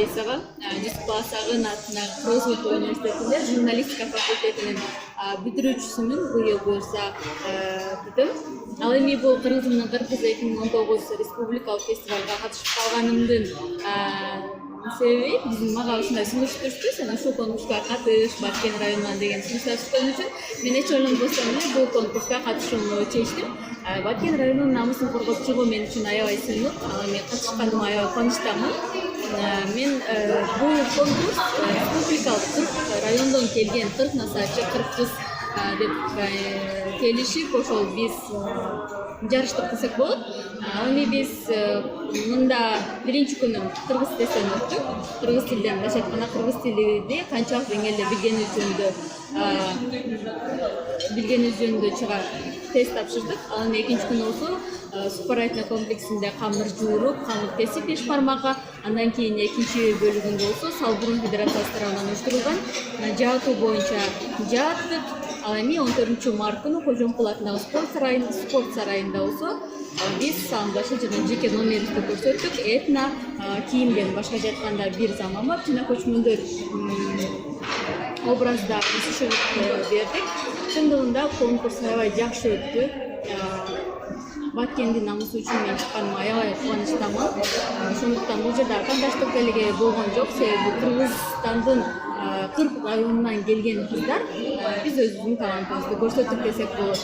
Байсага, Жүсүп Асагын атынан Кыргыз Улуттук университетинде журналистика факультетинин бүтүрүүчүсүмүн быйыл буюрса бүтөм. Ал эми бул Кыргызымдын Кыргыз 2019 республикалык фестивалга катышып калганымдын себеби мага ушундай сунуш түштү. Сен ушул конкурска катыш, Баткен районунан деген сунуштар түшкөн үчүн мен эч ойлонбостон эле бул конкурска катышууну чечтим. Баткен районунун намысын коргоп чыгуу мен үчүн аябай сыймык. Ал эми катышканыма аябай кубанычтамын. Мен бул конкурс республикалык 40 райондон келген 40 насаачы, 40 кыз деп келишип, ошол биз жарыштык десек болот. Ал эми биз мында биринчи күнү кыргыз тесттен өттүк. Кыргыз тилден баш айтканда кыргыз тилди канчалык деңгээлде билгенибиз жөнүндө чыга тест тапшырдык. Ал эми экинчи күнү болсо сухпарайтный комплексинде камыр жууруп, камыр тесип беш бармакка, андан кийин экинчи бөлүгүндө болсо Салбурун федерациясы тарабынан уюштурулган жаатуу боюнча жааттык. Ал эми 14-март күнү Кожомкул атындагы спорт сарайында болсо биз самбашы жана жеке номерибизди көрсөттүк. Этно кийимден башка айтканда бир заманбап жана көчмөндөр образда бердик. Чындыгында конкурс аябай жакшы өттү. Баткендин намысы үчүн мен чыкканыма аябай кубанычтамын. Ошондуктан бул жерде кандаштык делеге болгон жок, себеби Кыргызстандын 40 районунан келген кыздар биз өзүбүздүн талантыбызды көрсөттүк десек болот.